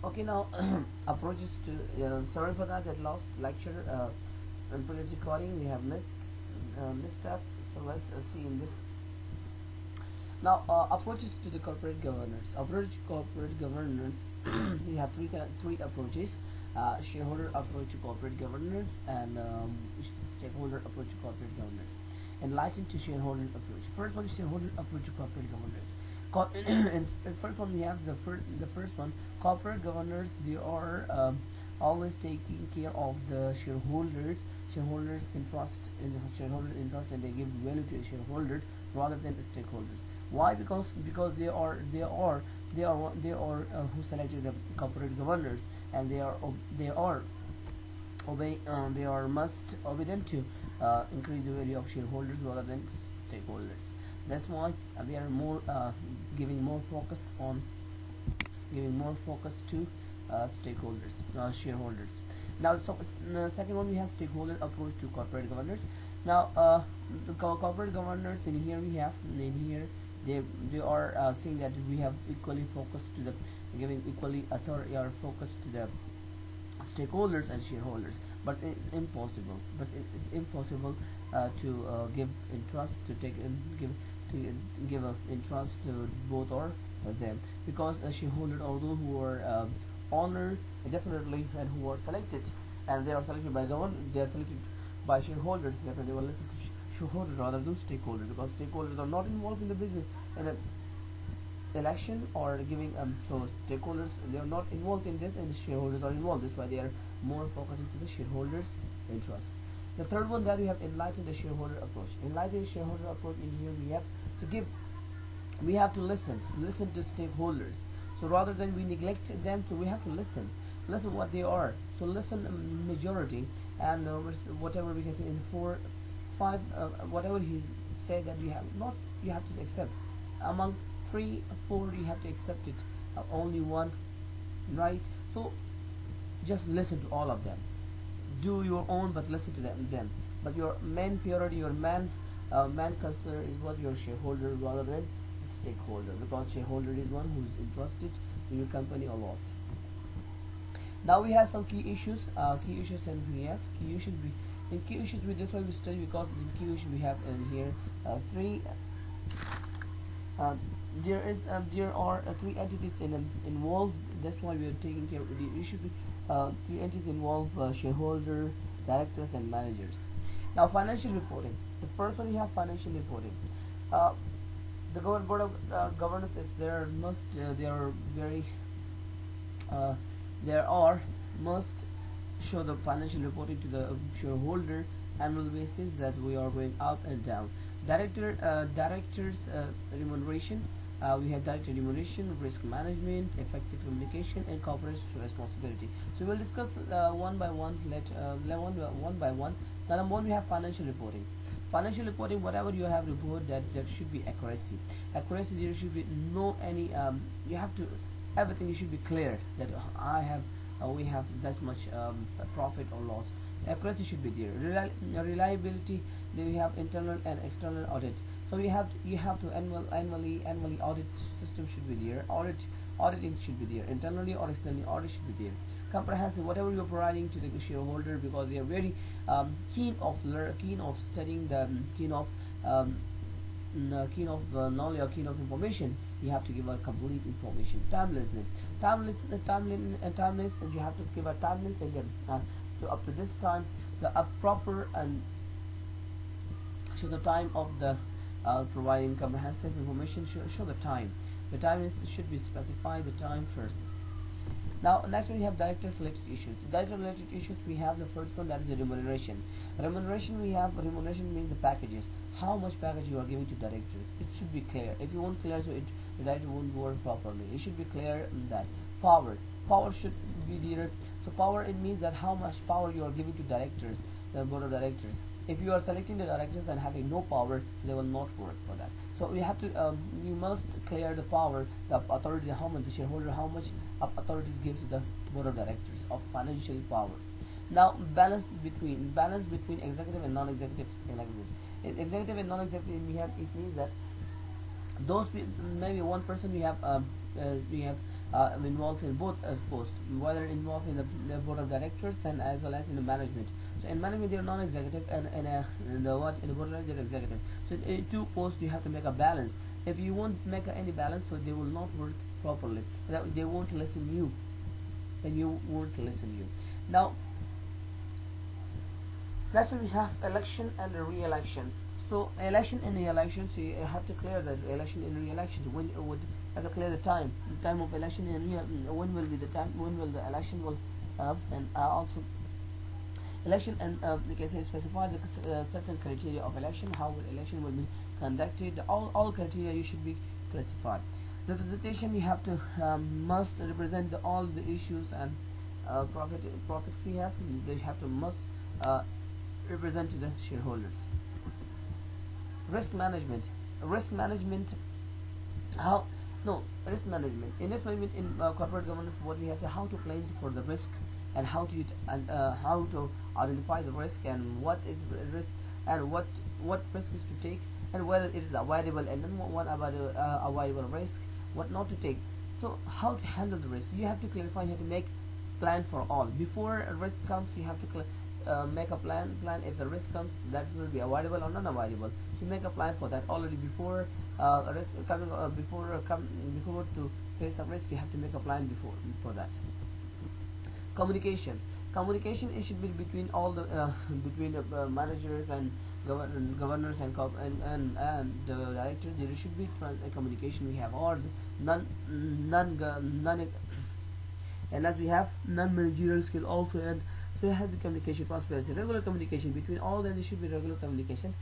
Okay, now approaches to sorry for that lost lecture in previous recording we have missed that. So let's see in this. Now approaches to the corporate governance. Approach to corporate governance. We have three approaches: shareholder approach to corporate governance and stakeholder approach to corporate governance. Enlightened to shareholder approach. First one is shareholder approach to corporate governance. And first one we have the first one, corporate governors. They are always taking care of the shareholders interest in shareholder interest, and they give value to shareholders rather than the stakeholders. Why? Because they are who selected the corporate governors, and they are must obey them to increase the value of shareholders rather than stakeholders. That's why they are more giving more focus to stakeholders, shareholders. Now, so the second one we have stakeholder approach to corporate governance. Now, the corporate governance in here they are saying that we have equally focused to the giving equally authority or focus to the stakeholders and shareholders, but it's impossible to give interest to take give to give a interest to both or them, because a shareholder, although who are honored definitely, and who are selected, and they are selected by they are selected by shareholders, definitely will listen to shareholders rather than stakeholders, because stakeholders are not involved in the business in a election or giving so stakeholders, they are not involved in this, and the shareholders are involved. That's why they are more focusing to the shareholders interest. The third one that we have enlightened the shareholder approach. Enlightened shareholder approach, in here we have to listen to stakeholders. So rather than we neglect them, so we have to listen what they are. So listen majority, and whatever we can say in 4 5 whatever he said that you have to accept. Among 3 4 you have to accept it, only one, right? So just listen to all of them, do your own, but listen to them. But your main priority, your main concern is what your shareholder rather than stakeholder, because shareholder is one who's interested in your company a lot. Now we have some key issues, and we have key issues. In key issues, that's why we study, because in key issues we have in here three. There are 3 entities involved. That's why we are taking care of the issues. 3 entities involve shareholder, directors, and managers. Now, financial reporting. The first one, we have financial reporting. The board of governance is there must they are very there are must show the financial reporting to the shareholder annual basis, that we are going up and down. Directors remuneration. We have director remuneration, risk management, effective communication, and corporate responsibility. So we'll discuss one by one. One by one. Now, number one, we have financial reporting. Financial reporting, whatever you have report, that should be accuracy. There should be no any you have to, everything should be clear, that we have this much profit or loss. Accuracy should be there. Reliability, then we have internal and external audit. So you have to annually audit system should be there. Auditing should be there. Internally or externally, audit should be there. Comprehensive, whatever you're providing to the shareholder, because they are very keen of studying, the keen of knowledge, or keen of information. You have to give a complete information. Timelessness, and you have to give a timeless, and so up to this time, the proper, and show the time of the providing comprehensive information. Show the time. The time should be specified, the time first. Now, next we have directors related issues. Director related issues, we have the first one, that is the remuneration. Remuneration, remuneration means the packages. How much package you are giving to directors? It should be clear. If you won't clear, so the director won't work properly. It should be clear in that. Power should be there. So power, it means that how much power you are giving to directors, the board of directors. If you are selecting the directors and having no power, they will not work for that. So we have to you must clear the power, the authority, how much the shareholder, how much authority gives to the board of directors of financial power. Now, balance between executive and non-executive. Executive and non-executive, it means that those maybe one person we have involved in both as posts, whether involved in the board of directors and as well as in the management. So in management they are non-executive, and in the what in the board of directors they are executive. So in two posts you have to make a balance. If you won't make any balance, so they will not work properly. They won't listen you, and you won't listen you. Now that's when we have election and re-election. So election and re-election, so you have to clear the election and re-election. When would have to clear the time of election and when will be the time, when will the election will and also election, and we can say specify the certain criteria of election, how will election will be conducted. All criteria you should be classified. Representation, you have to must represent all the issues and profits we have. They have to must represent to the shareholders. Risk management. Risk management. How? No, risk management. In risk management in corporate governance, what we have to how to plan for the risk, and how to identify the risk, and what is risk, and what risk is to take, and whether it is avoidable, and then what about avoidable risk, what not to take. So how to handle the risk, you have to clarify. You have to make plan for all. Before a risk comes, you have to make a plan if the risk comes, that will be avoidable or non-avoidable. So make a plan for that already before risk coming before to face a risk. You have to make a plan before that. Communication. Communication, it should be between all the between the managers and governors and the directors. There should be communication. We have all none, and as we have non-managerial skill also, and so you have the communication, transparency, regular communication between all. Then there should be regular communication,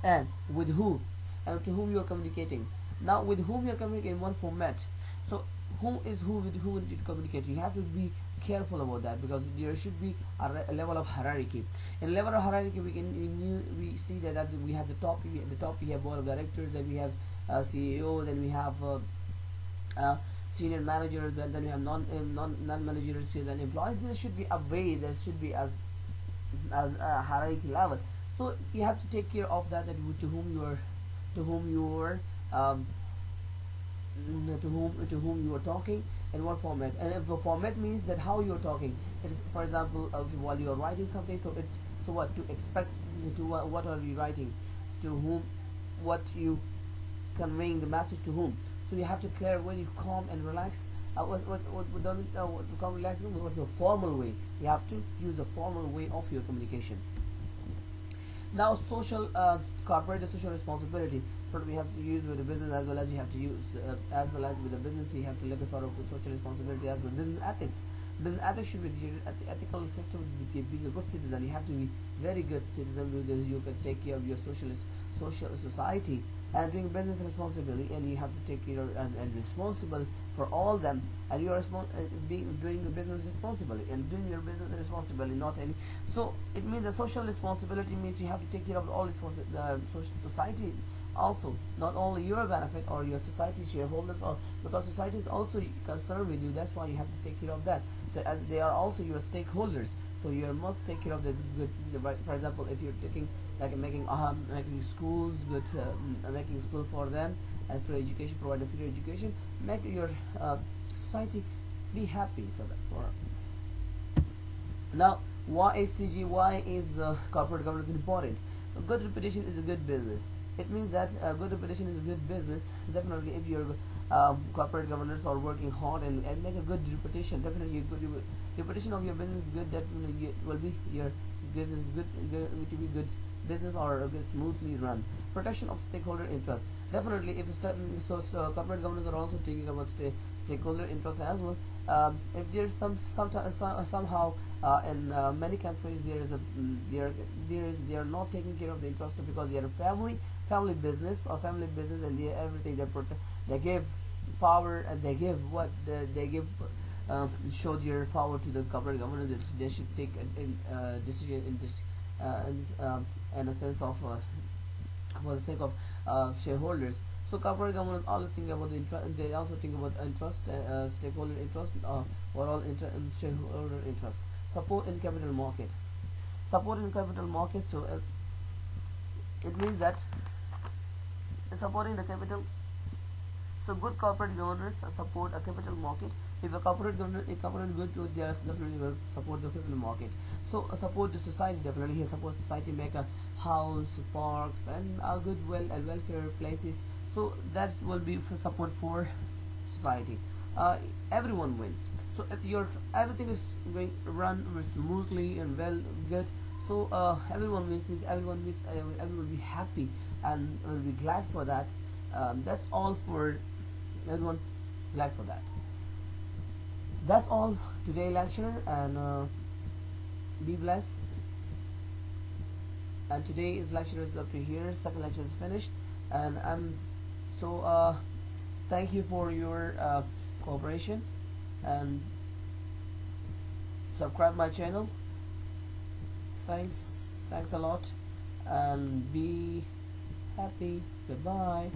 and with who and to whom you are communicating. Now with whom you are communicating, one format. So who is who, with who you communicate. You have to be careful about that, because there should be a level of hierarchy. In level of hierarchy, we see that we have the top. We have board of directors. Then we have CEO. Then we have senior managers. Then we have non-managerial then employees. There should be a way. There should be as a hierarchy level. So you have to take care of that. To whom you are talking, and what format. And if the format means that how you are talking, it is, for example, while you are writing something, so what to expect, to what are you writing, to whom, what you conveying the message to whom. So you have to clear when you calm and relax. To calm relax was a formal way. You have to use a formal way of your communication. Now social corporate social responsibility. First we have to use with the business, as well as you have to use as well as with the business you have to look for social responsibility as well. Business ethics. Business ethics should be the ethical system. Being a good citizen, you have to be very good citizen. You can take care of your social society, and doing business responsibly, and you have to take care of and responsible for all them, and you are doing the business responsibly and doing your business responsibly, not any. So it means that social responsibility means you have to take care of all the social society also, not only your benefit or your society shareholders, or because society is also concerned with you. That's why you have to take care of that. So as they are also your stakeholders, so you must take care of the good. For example, if you're taking like making schools good, making school for them and free education, provide free education, make your society be happy for that. Now, why is CG? Why is corporate governance important? A good reputation is a good business. It means that good reputation is a good business. Definitely, if your corporate governors are working hard and make a good reputation, definitely a good reputation of your business is good. Definitely will be your business good, to be good business or smoothly run. Protection of stakeholder interest. Definitely, if corporate governors are also thinking about stakeholder interest as well. If there's somehow in many countries they are not taking care of the interest, because they are family business, and everything they give power, and they give show their power to the corporate governors. They should take a decision in this in a sense of for the sake of shareholders. So corporate governors always think about the interest. They also think about interest, stakeholder interest, overall shareholder interest. Support in capital market. Support in capital markets. So it means that supporting the capital So good corporate governance support a capital market. If a corporate governance, a corporate good, they are definitely will support the capital market. So support the society, definitely he supports society, make a house, parks, and a good and welfare places. So that will be for support for society. uh, Everyone wins. So if your everything is going run smoothly and well good, so everyone wins, everyone wins, everyone will be happy and will be glad for that. That's all for everyone, glad for that. That's all today lecture, and be blessed. And today's lecture is up to here, second lecture is finished, and I'm so thank you for your cooperation, and subscribe my channel. Thanks a lot, and be happy. Goodbye.